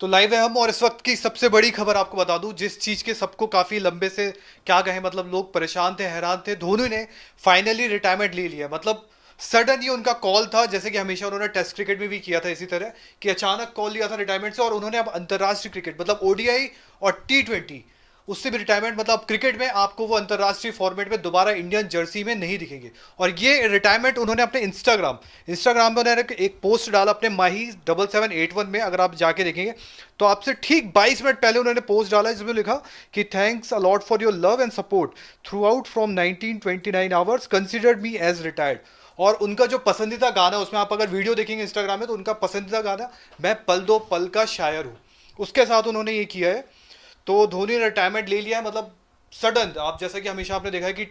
तो लाइव है हम, और इस वक्त की सबसे बड़ी खबर आपको बता दूं, जिस चीज के सबको काफी लंबे से क्या कहें, मतलब लोग परेशान थे, हैरान थे। धोनी ने फाइनली रिटायरमेंट ले लिया। मतलब सडन ये उनका कॉल था, जैसे कि हमेशा उन्होंने टेस्ट क्रिकेट में भी किया था इसी तरह, कि अचानक कॉल लिया था रिटायरमेंट से, और उन्होंने अब अंतर्राष्ट्रीय क्रिकेट मतलब ओडीआई और टी20 उससे भी रिटायरमेंट, मतलब क्रिकेट में आपको वो अंतर्राष्ट्रीय फॉर्मेट में दोबारा इंडियन जर्सी में नहीं दिखेंगे। और ये रिटायरमेंट उन्होंने अपने इंस्टाग्राम पे उन्होंने एक पोस्ट डाला अपने माही 7781 में, अगर आप जाके देखेंगे तो आपसे ठीक 22 मिनट पहले उन्होंने पोस्ट डाला जिसमें लिखा कि thanks a lot for your love and support throughout from 1929 hours, considered me as retired. और उनका जो पसंदीदा गाना, उसमें आप अगर वीडियो देखेंगे इंस्टाग्राम में, तो उनका पसंदीदा गाना मैं पल दो पल का शायर हूँ, उसके साथ उन्होंने ये किया है। तो धोनी ने रिटायरमेंट ले लिया है, मतलब सडन। आप जैसा कि हमेशा आपने देखा है कि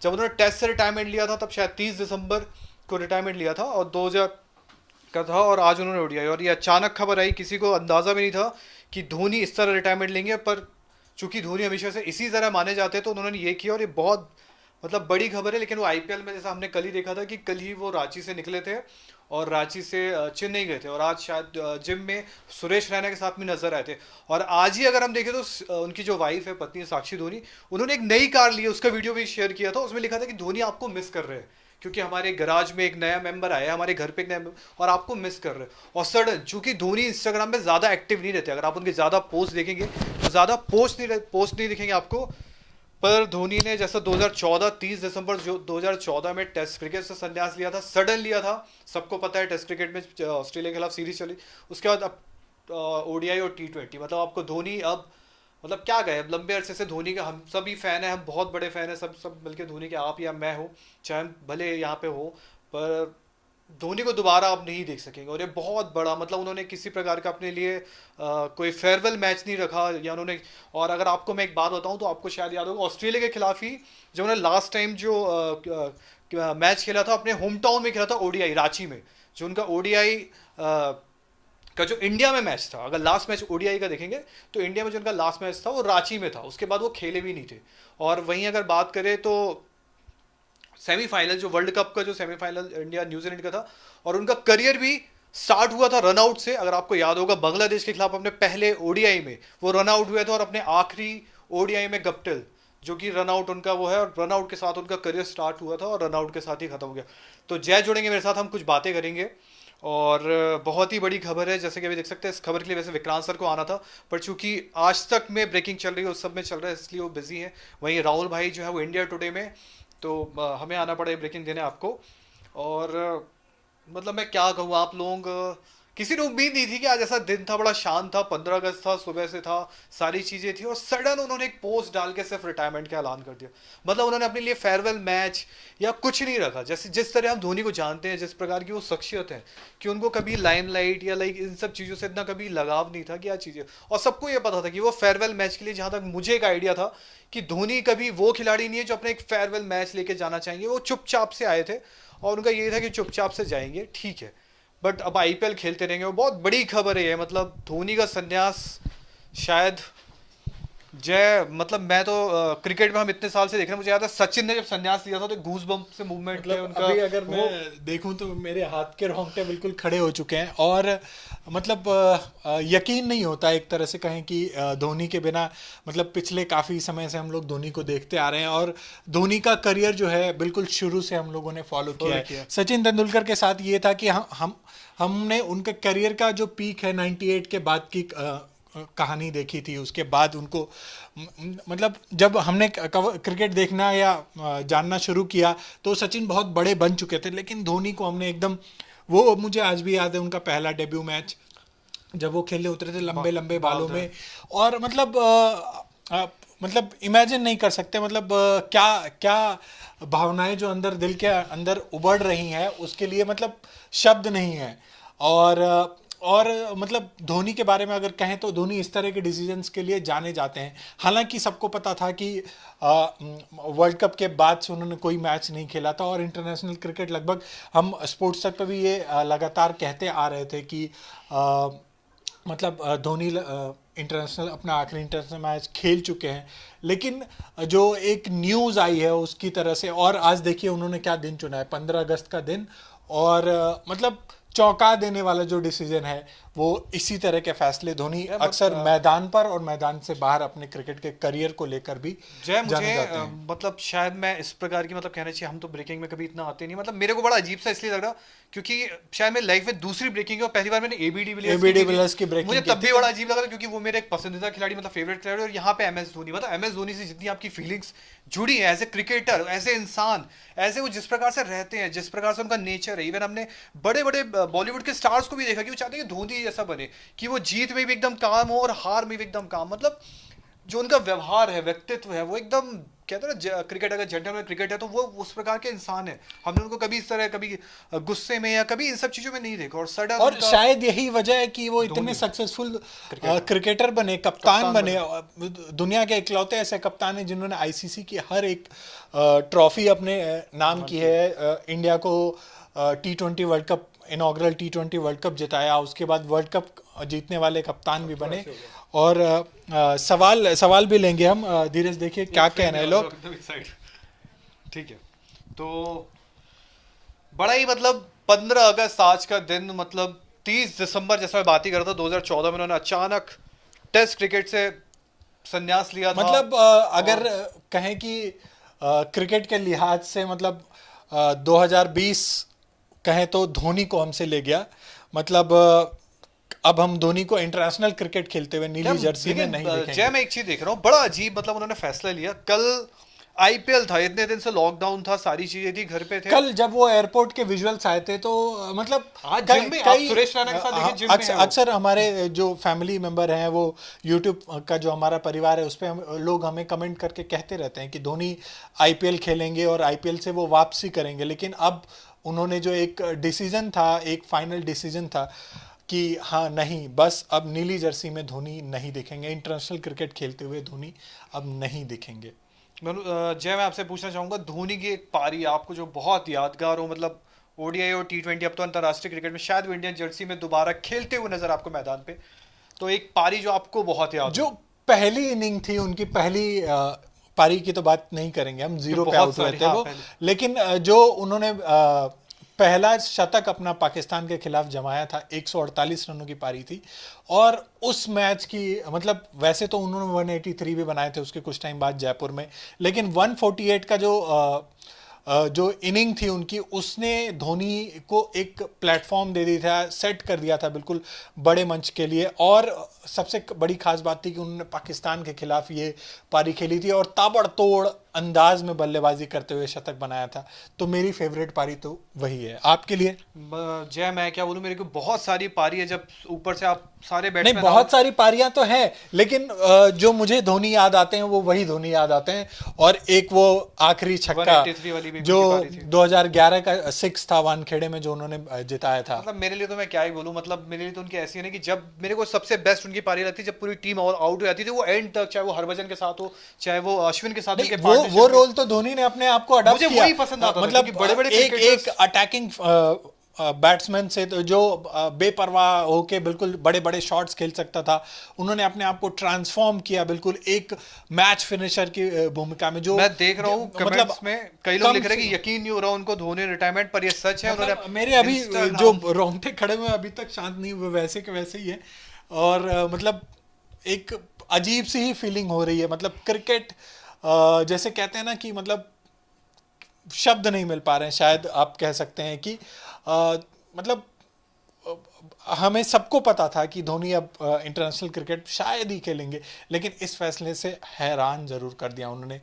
जब उन्होंने टेस्ट से रिटायरमेंट लिया था तब शायद 30 दिसंबर को रिटायरमेंट लिया था, और 2000 का था, और आज उन्होंने ओडीआई। और ये अचानक खबर आई, किसी को अंदाजा भी नहीं था कि धोनी इस तरह रिटायरमेंट लेंगे। पर चूंकि धोनी हमेशा से इसी तरह माने जाते हैं, तो उन्होंने ये किया, और ये बहुत मतलब बड़ी खबर है। लेकिन वो आईपीएल में, जैसा हमने कल ही देखा था कि कल ही वो रांची से निकले थे और रांची से चेन्नई गए थे, और आज शायद जिम में सुरेश रैना के साथ में नजर आए थे। और आज ही अगर हम देखें तो उनकी जो वाइफ है, पत्नी है, साक्षी धोनी, उन्होंने एक नई कार ली है, उसका वीडियो भी शेयर किया था। उसमें लिखा था कि धोनी आपको मिस कर रहे हैं, क्योंकि हमारे गराज में एक नया मेंबर आया है, हमारे घर पे एक नया मेंबर, और आपको मिस कर रहे हैं। और सडन, चूंकि धोनी इंस्टाग्राम पे ज्यादा एक्टिव नहीं रहते, अगर आप उनके ज्यादा पोस्ट देखेंगे तो ज्यादा पोस्ट नहीं दिखेंगे आपको। पर धोनी ने जैसा 2014 30 दिसंबर जो 2014 में टेस्ट क्रिकेट से संन्यास लिया था, सडन लिया था। सबको पता है टेस्ट क्रिकेट में ऑस्ट्रेलिया के खिलाफ सीरीज चली, उसके बाद अब ओडीआई और टी20, मतलब आपको धोनी अब मतलब क्या गए, अब लंबे अरसे से धोनी का हम सभी फैन हैं, हम बहुत बड़े फैन हैं, सब सब मिलके धोनी के, आप या मैं हो, चाहे हम भले यहाँ पे हो, पर धोनी को दोबारा आप नहीं देख सकेंगे। और ये बहुत बड़ा, मतलब उन्होंने किसी प्रकार का अपने लिए कोई फेयरवेल मैच नहीं रखा, या उन्होंने। और अगर आपको मैं एक बात बताऊं तो आपको शायद याद होगा, ऑस्ट्रेलिया के खिलाफ ही जब उन्होंने लास्ट टाइम जो मैच खेला था अपने होम टाउन में, खेला था ओडीआई रांची में, जो उनका ओडीआई का जो इंडिया में मैच था, अगर लास्ट मैच ओडीआई का देखेंगे तो इंडिया में जो उनका लास्ट मैच था वो रांची में था, उसके बाद वो खेले भी नहीं थे। और वहीं अगर बात करें तो सेमीफाइनल, जो वर्ल्ड कप का जो सेमीफाइनल इंडिया न्यूजीलैंड का था, और उनका करियर भी स्टार्ट हुआ था रन आउट से। अगर आपको याद होगा, बांग्लादेश के खिलाफ अपने पहले ओडीआई में वो रन आउट हुए थे, और अपने आखिरी ओडीआई में गप्टिल, जो कि रन आउट उनका वो है, और रन आउट के साथ उनका करियर स्टार्ट हुआ था, और रन आउट के साथ ही खत्म हो गया। तो जय जुड़ेंगे मेरे साथ, हम कुछ बातें करेंगे। और बहुत ही बड़ी खबर है, जैसे कि अभी देख सकते हैं। इस खबर के लिए वैसे विक्रांत सर को आना था, पर चूंकि आज तक में ब्रेकिंग चल रही है, उस सब में चल रहा है, इसलिए वो बिजी है। वहीं राहुल भाई जो है वो इंडिया टुडे में, तो हमें आना पड़े ब्रेकिंग देने आपको। और मतलब मैं क्या कहूँ, आप लोग किसी ने उम्मीद नहीं थी कि आज ऐसा दिन था, बड़ा शांत था, 15 अगस्त था, सुबह से था, सारी चीजें थी, और सडन उन्होंने एक पोस्ट डाल के सिर्फ रिटायरमेंट का ऐलान कर दिया। मतलब उन्होंने अपने लिए फेयरवेल मैच या कुछ नहीं रखा, जैसे जिस तरह हम धोनी को जानते हैं, जिस प्रकार की वो शख्सियत है, कि उनको कभी लाइमलाइट या लाइक इन सब चीज़ों से इतना कभी लगाव नहीं था, क्या चीज़ें। और सबको ये पता था कि वो फेयरवेल मैच के लिए, जहाँ तक मुझे एक आइडिया था कि धोनी कभी वो खिलाड़ी नहीं है जो अपने एक फेयरवेल मैच लेके जाना चाहेंगे, वो चुपचाप से आए थे, और उनका ये था कि चुपचाप से जाएंगे, ठीक है। बट अब आईपीएल खेलते रहेंगे, वो बहुत बड़ी खबर है ये। मतलब धोनी का संन्यास शायद, जय मतलब मैं तो क्रिकेट में हम इतने साल से देख रहे हैं, मुझे याद है सचिन ने जब संन्यास लिया था तो गूज बम्प से मूवमेंट थे मतलब उनका अभी अगर वो। मैं देखूं तो मेरे हाथ के रोंगटे बिल्कुल खड़े हो चुके हैं। और मतलब यकीन नहीं होता, एक तरह से कहें कि धोनी के बिना, मतलब पिछले काफ़ी समय से हम लोग धोनी को देखते आ रहे हैं, और धोनी का करियर जो है बिल्कुल शुरू से हम लोगों ने फॉलो किया है। सचिन तेंदुलकर के साथ ये था कि हमने उनके करियर का जो पीक है 98 के बाद की कहानी देखी थी। उसके बाद उनको मतलब जब हमने क्रिकेट देखना या जानना शुरू किया तो सचिन बहुत बड़े बन चुके थे, लेकिन धोनी को हमने एकदम, वो मुझे आज भी याद है उनका पहला डेब्यू मैच, जब वो खेलने उतरे थे लंबे लंबे बालों में। और मतलब मतलब इमेजिन नहीं कर सकते, मतलब क्या क्या भावनाएं जो अंदर दिल के अंदर उबड़ रही हैं, उसके लिए मतलब शब्द नहीं है। और और मतलब धोनी के बारे में अगर कहें तो धोनी इस तरह के डिसीजंस के लिए जाने जाते हैं। हालांकि सबको पता था कि वर्ल्ड कप के बाद से उन्होंने कोई मैच नहीं खेला था, और इंटरनेशनल क्रिकेट लगभग, हम स्पोर्ट्स तक पे भी ये लगातार कहते आ रहे थे कि मतलब धोनी इंटरनेशनल अपना आखिरी इंटरनेशनल मैच खेल चुके हैं। लेकिन जो एक न्यूज़ आई है उसकी तरह से, और आज देखिए उन्होंने क्या दिन चुना है, 15 अगस्त का दिन। और मतलब चौंका देने वाला जो डिसीजन है वो इसी तरह के फैसले धोनी अक्सर मैदान पर और मैदान से बाहर अपने क्रिकेट के करियर को लेकर भी जय जाने मुझे जाते हैं। मतलब शायद मैं इस प्रकार की मतलब कहना चाहिए, हम तो ब्रेकिंग में कभी इतना आते नहीं, मतलब मेरे को बड़ा अजीब सा इसलिए लग रहा क्योंकि शायद मेरी लाइफ में दूसरी ब्रेकिंग है और पहली बार मैंने एबी डिविलियर्स की ब्रेकिंग मुझे की तब थी। भी बड़ा अजीब लगा था क्योंकि वो मेरे एक पसंदीदा खिलाड़ी मतलब फेवरेट खिलाड़ी, और यहाँ पे एम एस धोनी, मतलब एम एस धोनी से जितनी आपकी फीलिंग्स जुड़ी है as a cricketer, as a इंसान, ऐसे वो जिस प्रकार से रहते हैं, जिस प्रकार से उनका नेचर है, इवन हमने बड़े बड़े बॉलीवुड के स्टार्स को भी देखा कि वो चाहते हैं कि धोनी जैसा बने, कि वो जीत में भी एकदम काम हो और हार में भी एकदम काम, मतलब जो उनका व्यवहार है, व्यक्तित्व है, वो एकदम कहते हैं ना क्रिकेट अगर जेंटलमैन क्रिकेट है तो वो उस प्रकार के इंसान है। हमने उनको कभी इस तरह कभी गुस्से में या कभी इन सब चीजों में नहीं देखा, और सडन और शायद यही वजह है कि वो इतने सक्सेसफुल क्रिकेटर बने, कप्तान बने, दुनिया के इकलौते ऐसे कप्तान हैं जिन्होंने आईसीसी की हर एक ट्रॉफी अपने नाम की है। इंडिया को T20 world cup, inaugural T20 world cup जिताया, उसके बाद वर्ल्ड कप जीतने वाले कप्तान भी बने। और सवाल भी लेंगे हम, धीरज देखिए क्या कह रहे हैं लोग। ठीक है, तो बड़ा ही मतलब 15 अगस्त आज का दिन, मतलब 30 दिसंबर जैसा मैं बात ही कर रहा था, 2014 में उन्होंने अचानक टेस्ट क्रिकेट से संन्यास लिया था। मतलब अगर कहें कि क्रिकेट के लिहाज से मतलब 2020 कहें तो धोनी को हमसे ले गया। मतलब अब हम धोनी को इंटरनेशनल क्रिकेट खेलते हुए नीली जर्सी में नहीं देखेंगे। जय मैं एक चीज देख रहा हूँ, बड़ा अजीब मतलब उन्होंने फैसला लिया। कल आईपीएल था, इतने दिन से लॉकडाउन था, सारी चीजें थी, घर पे थे। कल जब वो एयरपोर्ट के विजुअल्स आए थे तो मतलब जिम में आप सुरेश रैना के साथ देखिए, जिम में है वो। अक्सर हमारे जो फैमिली मेंबर हैं, वो यूट्यूब का जो हमारा परिवार है उस पर लोग हमें कमेंट करके कहते रहते हैं कि धोनी आईपीएल खेलेंगे और आईपीएल से वो वापसी करेंगे। लेकिन अब उन्होंने जो एक डिसीजन था, एक फाइनल डिसीजन था कि हाँ नहीं, बस अब नीली जर्सी में धोनी नहीं दिखेंगे, इंटरनेशनल क्रिकेट खेलते हुए धोनी अब नहीं दिखेंगे। जय मैं आपसे पूछना चाहूंगा, धोनी की एक पारी आपको जो बहुत यादगार हो, मतलब ओडीआई और T20, अब तो अंतर्राष्ट्रीय क्रिकेट में शायद वो इंडियन जर्सी में दोबारा खेलते हुए नजर आपको मैदान पे, तो एक पारी जो आपको बहुत याद जो पहली इनिंग थी उनकी, पहली पारी की तो बात नहीं करेंगे हम, 0 पे आउट हुए थे वो, लेकिन जो उन्होंने पहला शतक अपना पाकिस्तान के खिलाफ जमाया था, 148 रनों की पारी थी। और उस मैच की मतलब वैसे तो उन्होंने 183 भी बनाए थे उसके कुछ टाइम बाद जयपुर में, लेकिन 148 का जो इनिंग थी उनकी, उसने धोनी को एक प्लेटफॉर्म दे दिया था, सेट कर दिया था बिल्कुल बड़े मंच के लिए। और सबसे बड़ी खास बात थी कि उन्होंने पाकिस्तान के खिलाफ ये पारी खेली थी और ताबड़तोड़ अंदाज में बल्लेबाजी करते हुए शतक बनाया था। तो मेरी फेवरेट पारी तो वही है। आपके लिए? जय मैं क्या बोलूं, मेरे को बहुत सारी पारी है, जब ऊपर से आप सारे नहीं, बहुत सारी पारियां तो हैं, लेकिन जो मुझे धोनी याद आते हैं वो वही धोनी याद आते हैं। और एक वो आखिरी छक्का जो 2011 का 6 था वानखेड़े में, जो उन्होंने जिताया था। मतलब मेरे लिए तो मैं क्या ही बोलूं, मतलब मेरे लिए तो उनकी ऐसी है ना कि जब मेरे को सबसे बेस्ट उनकी पारी लगती है जब पूरी टीम आउट हो जाती थी, वो एंड तक, चाहे वो हरभजन के साथ हो, चाहे वो अश्विन के साथ हो, वो रोल तो धोनी ने अपने आप को अडॉप्ट किया। मुझे वही पसंद आता था, मतलब बड़े-बड़े एक अटैकिंग बैट्समैन से तो जो बेपरवाह होके बिल्कुल बड़े बड़े शॉट्स खेल सकता था, उन्होंने अपने आप को ट्रांसफॉर्म किया बिल्कुल एक मैच फिनिशर की भूमिका में। जो मैं देख रहा हूँ कमेंट्स में कई लोग लिख रहे हैं कि यकीन नहीं हो रहा उनको धोनी रिटायरमेंट पर, ये सच है? मतलब मेरे अभी जो रोंगटे खड़े हुए अभी तक शांत नहीं हुए, वैसे के वैसे ही है। और मतलब एक अजीब सी ही फीलिंग हो रही है। मतलब क्रिकेट जैसे कहते हैं ना कि मतलब शब्द नहीं मिल पा रहे हैं, शायद आप कह सकते हैं कि मतलब हमें सबको पता था कि धोनी अब इंटरनेशनल क्रिकेट शायद ही खेलेंगे, लेकिन इस फैसले से हैरान जरूर कर दिया उन्होंने।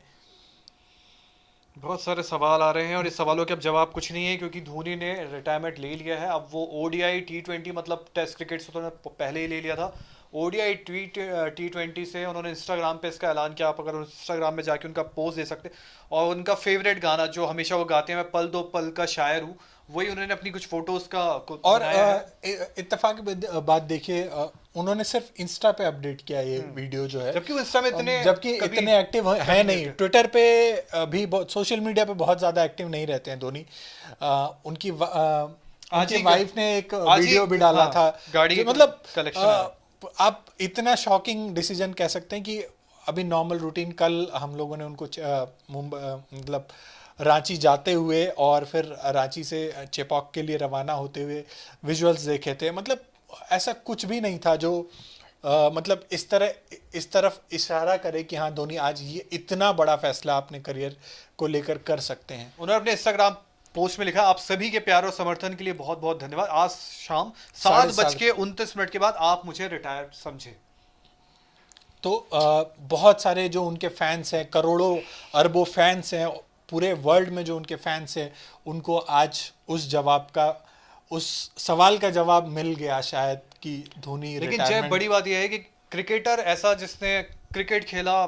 बहुत सारे सवाल आ रहे हैं और इस सवालों के अब जवाब कुछ नहीं है, क्योंकि धोनी ने रिटायरमेंट ले लिया है। अब वो ओडीआई T20 मतलब टेस्ट क्रिकेट से तो उन्होंने पहले ही ले लिया था, ओडीआई T20 से उन्होंने इंस्टाग्राम पे इसका ऐलान किया। आप अगर इंस्टाग्राम में जाके उनका पोस्ट दे सकते, और उनका फेवरेट गाना जो हमेशा वो गाते हैं, मैं पल दो पल का शायर हूँ, वही उन्होंने अपनी कुछ फोटोज का और इत्तेफाक की बात देखिए, उन्होंने सिर्फ इंस्टा पे अपडेट किया ये वीडियो जो है, जबकि इंस्टा में इतने एक्टिव है नहीं। ट्विटर पे भी सोशल मीडिया पे बहुत ज्यादा एक्टिव नहीं रहते हैं धोनी। उनकी वाइफ ने एक वीडियो भी डाला था गाड़ी, मतलब आप इतना शॉकिंग डिसीजन कह सकते हैं कि अभी नॉर्मल रूटीन, कल हम लोगों ने उनको मुंबई मतलब रांची जाते हुए और फिर रांची से चेपॉक के लिए रवाना होते हुए विजुअल्स देखे थे, मतलब ऐसा कुछ भी नहीं था जो मतलब इस तरफ इशारा करे कि हाँ धोनी आज ये इतना बड़ा फैसला अपने करियर को लेकर कर सकते हैं। उन्होंने अपने इंस्टाग्राम पोस्ट में लिखा, आप सभी के प्यार और समर्थन के लिए बहुत बहुत धन्यवाद, आज शाम 7:29 के बाद आप मुझे रिटायर समझे। तो बहुत सारे जो उनके फैंस हैं, करोड़ों अरबों फैंस हैं पूरे वर्ल्ड में, जो उनके फैंस हैं, उनको आज उस सवाल का जवाब मिल गया शायद कि धोनी लेकिन जय बड़ी बात यह है कि क्रिकेटर ऐसा जिसने क्रिकेट खेला,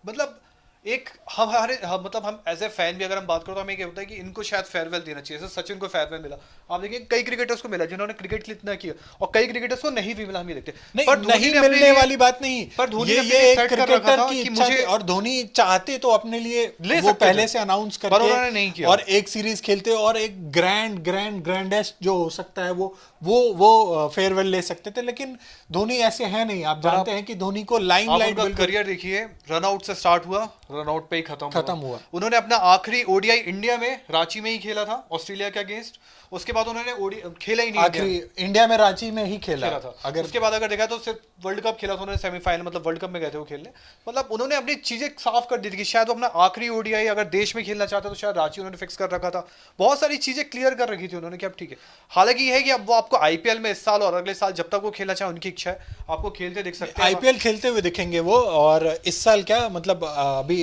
मतलब एक मतलब हम एज ए फैन भी अगर हम बात करें तो हमें क्या होता है कि इनको शायद फेयरवेल देना चाहिए। जैसे सचिन को फेयरवेल मिला, आप देखिए कई क्रिकेटर्स को मिला जिन्होंने क्रिकेट के लिए इतना किया, और कई क्रिकेटर्स को नहीं भी मिला, हम ये देखते नहीं, पर नहीं मिलने वाली बात नहीं, पर धोनी ये एक क्रिकेटर की इच्छा थी और धोनी चाहते तो अपने लिए वो पहले से अनाउंस करके नहीं किया, और एक सीरीज खेलते और एक ग्रैंडेस्ट जो हो सकता है वो फेयरवेल ले सकते थे, लेकिन धोनी ऐसे है नहीं। आप जानते हैं कि धोनी को लाइमलाइट, करियर देखिए रन आउट से स्टार्ट हुआ, रन आउट पे ही खत्म हुआ। उन्होंने अपना आखिरी ओडीआई इंडिया में रांची में ही खेला था ऑस्ट्रेलिया के अगेंस्ट, उसके बाद उन्होंने खेला ही नहीं, आखिरी इंडिया में रांची में ही खेला था। अगर उसके बाद अगर देखा तो सिर्फ वर्ल्ड कप खेला था उन्होंने, सेमीफाइनल मतलब वर्ल्ड कप में गए थे वो खेलने, मतलब उन्होंने अपनी चीजें साफ कर दी थी कि शायद वो अपना आखिरी ओडीआई अगर देश में खेलना चाहते तो शायद रांची उन्होंने फिक्स कर रखा था, बहुत सारी चीजें क्लियर कर रखी थी उन्होंने कि अब ठीक है। हालांकि ये है कि अब वो आपको आईपीएल में इस साल और अगले साल जब तक वो खेलना चाहे उनकी इच्छा है, आपको खेलते दिख सकते हैं, आईपीएल खेलते हुए दिखेंगे वो। और इस साल क्या मतलब अभी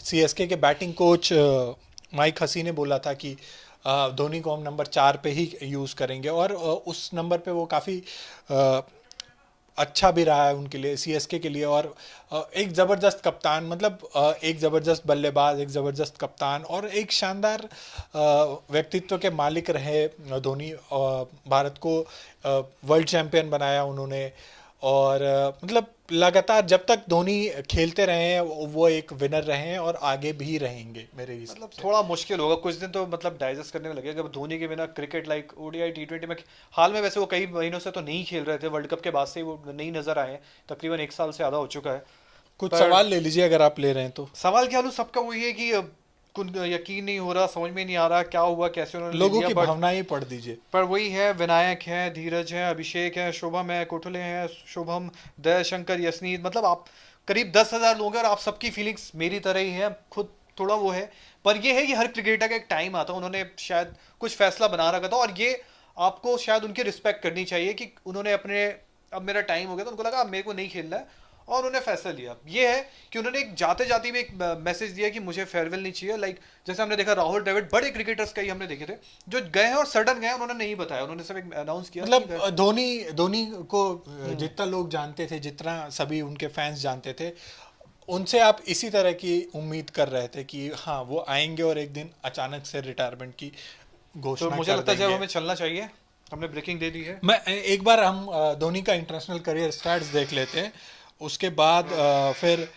सीएसके के बैटिंग कोच माइक हसी ने बोला था कि धोनी को हम नंबर 4 पे ही यूज़ करेंगे, और उस नंबर पे वो काफ़ी अच्छा भी रहा है उनके लिए, सीएसके के लिए। और एक ज़बरदस्त कप्तान, मतलब एक ज़बरदस्त बल्लेबाज, एक ज़बरदस्त कप्तान और एक शानदार व्यक्तित्व के मालिक रहे धोनी। भारत को वर्ल्ड चैंपियन बनाया उन्होंने, और मतलब लगातार जब तक धोनी खेलते रहे हैं वो एक विनर रहे हैं और आगे भी रहेंगे मेरे हिसाब से। मतलब थोड़ा मुश्किल होगा कुछ दिन तो, मतलब डाइजेस्ट करने में लगेगा जब धोनी के बिना क्रिकेट लाइक ओडीआई टी20 में हाल में, वैसे वो कई महीनों से तो नहीं खेल रहे थे, वर्ल्ड कप के बाद से वो नहीं नजर आए, तकरीबन 1 साल से ज़्यादा हो चुका है। कुछ सवाल ले लीजिए अगर आप ले रहे हैं तो। सवाल क्या लूँ, सबका वही है कि यकीन नहीं हो रहा, समझ में नहीं आ रहा क्या हुआ, कैसे उन्होंने लोगों की भावनाएं पढ़ दीजिए। पर वही है, विनायक है, धीरज है, अभिषेक है, शुभम है, कोठले हैं, शुभम, दयाशंकर, यशनीत, मतलब आप करीब 10,000 लोग हैं और आप सबकी फीलिंग्स मेरी तरह ही है, खुद थोड़ा वो है। पर ये है कि हर क्रिकेटर का एक टाइम आता है, उन्होंने शायद कुछ फैसला बना रखा था और ये आपको शायद उनकी रिस्पेक्ट करनी चाहिए कि उन्होंने अपने, अब मेरा टाइम हो गया तो उनको लगा अब मेरे को नहीं खेलना है और उन्होंने फैसला लिया। ये है कि उन्होंने एक जाते जाते भी एक मैसेज दिया कि मुझे फेयरवेल नहीं चाहिए। लाइक जैसे हमने देखा राहुल द्रविड़, बड़े क्रिकेटर्स कई हमने देखे थे जो गए हैं और सडन गए, उन्होंने नहीं बताया, उन्होंने सब एक अनाउंस किया। मतलब धोनी को जितना लोग जानते थे, जितना सभी उनके फैंस जानते थे, उनसे आप इसी तरह की उम्मीद कर रहे थे कि हाँ वो आएंगे और एक दिन अचानक से रिटायरमेंट की घोषणा तो मुझे लगता है जब हमें चलना चाहिए, हमने ब्रेकिंग दे दी है। मैं एक बार हम धोनी का इंटरनेशनल करियर स्टार्ट्स देख लेते हैं, उसके बाद फिर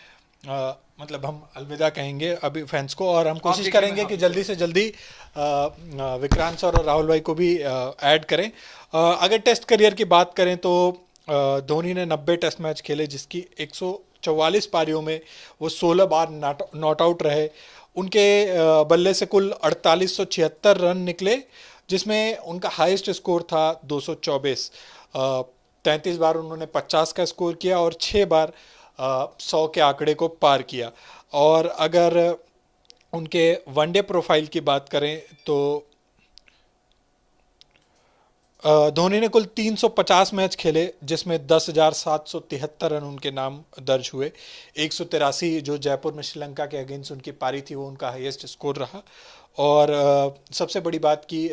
मतलब हम अलविदा कहेंगे अभी फैंस को, और हम कोशिश करेंगे कि जल्दी से जल्दी विक्रांत सर और राहुल भाई को भी ऐड करें। अगर टेस्ट करियर की बात करें तो धोनी ने 90 टेस्ट मैच खेले, जिसकी 144 पारियों में वो 16 बार नॉट आउट रहे। उनके बल्ले से कुल 4876 रन निकले, जिसमें उनका हाईएस्ट स्कोर था 224। 33 बार उन्होंने 50 का स्कोर किया और 6 बार 100 के आंकड़े को पार किया। और अगर उनके वनडे प्रोफाइल की बात करें तो धोनी ने कुल 350 मैच खेले, जिसमें 10,773 रन उनके नाम दर्ज हुए। 183 जो जयपुर में श्रीलंका के अगेंस्ट उनकी पारी थी वो उनका हाईएस्ट स्कोर रहा। और सबसे बड़ी बात कि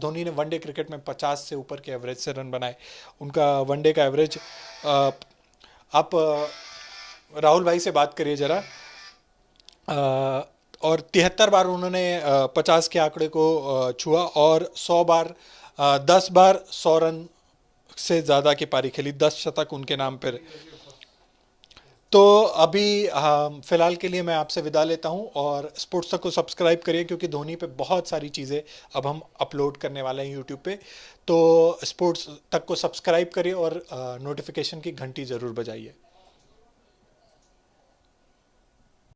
धोनी ने वनडे क्रिकेट में 50 से ऊपर के एवरेज से रन बनाए। उनका वनडे का एवरेज, आप राहुल भाई से बात करिए ज़रा, और 73 बार उन्होंने 50 के आंकड़े को छुआ और 100 बार 10 बार 100 रन से ज़्यादा की पारी खेली, 10 शतक उनके नाम पर। तो अभी फ़िलहाल के लिए मैं आपसे विदा लेता हूं, और स्पोर्ट्स तक को सब्सक्राइब करिए क्योंकि धोनी पे बहुत सारी चीज़ें अब हम अपलोड करने वाले हैं यूट्यूब पे। तो स्पोर्ट्स तक को सब्सक्राइब करिए और नोटिफिकेशन की घंटी ज़रूर बजाइए।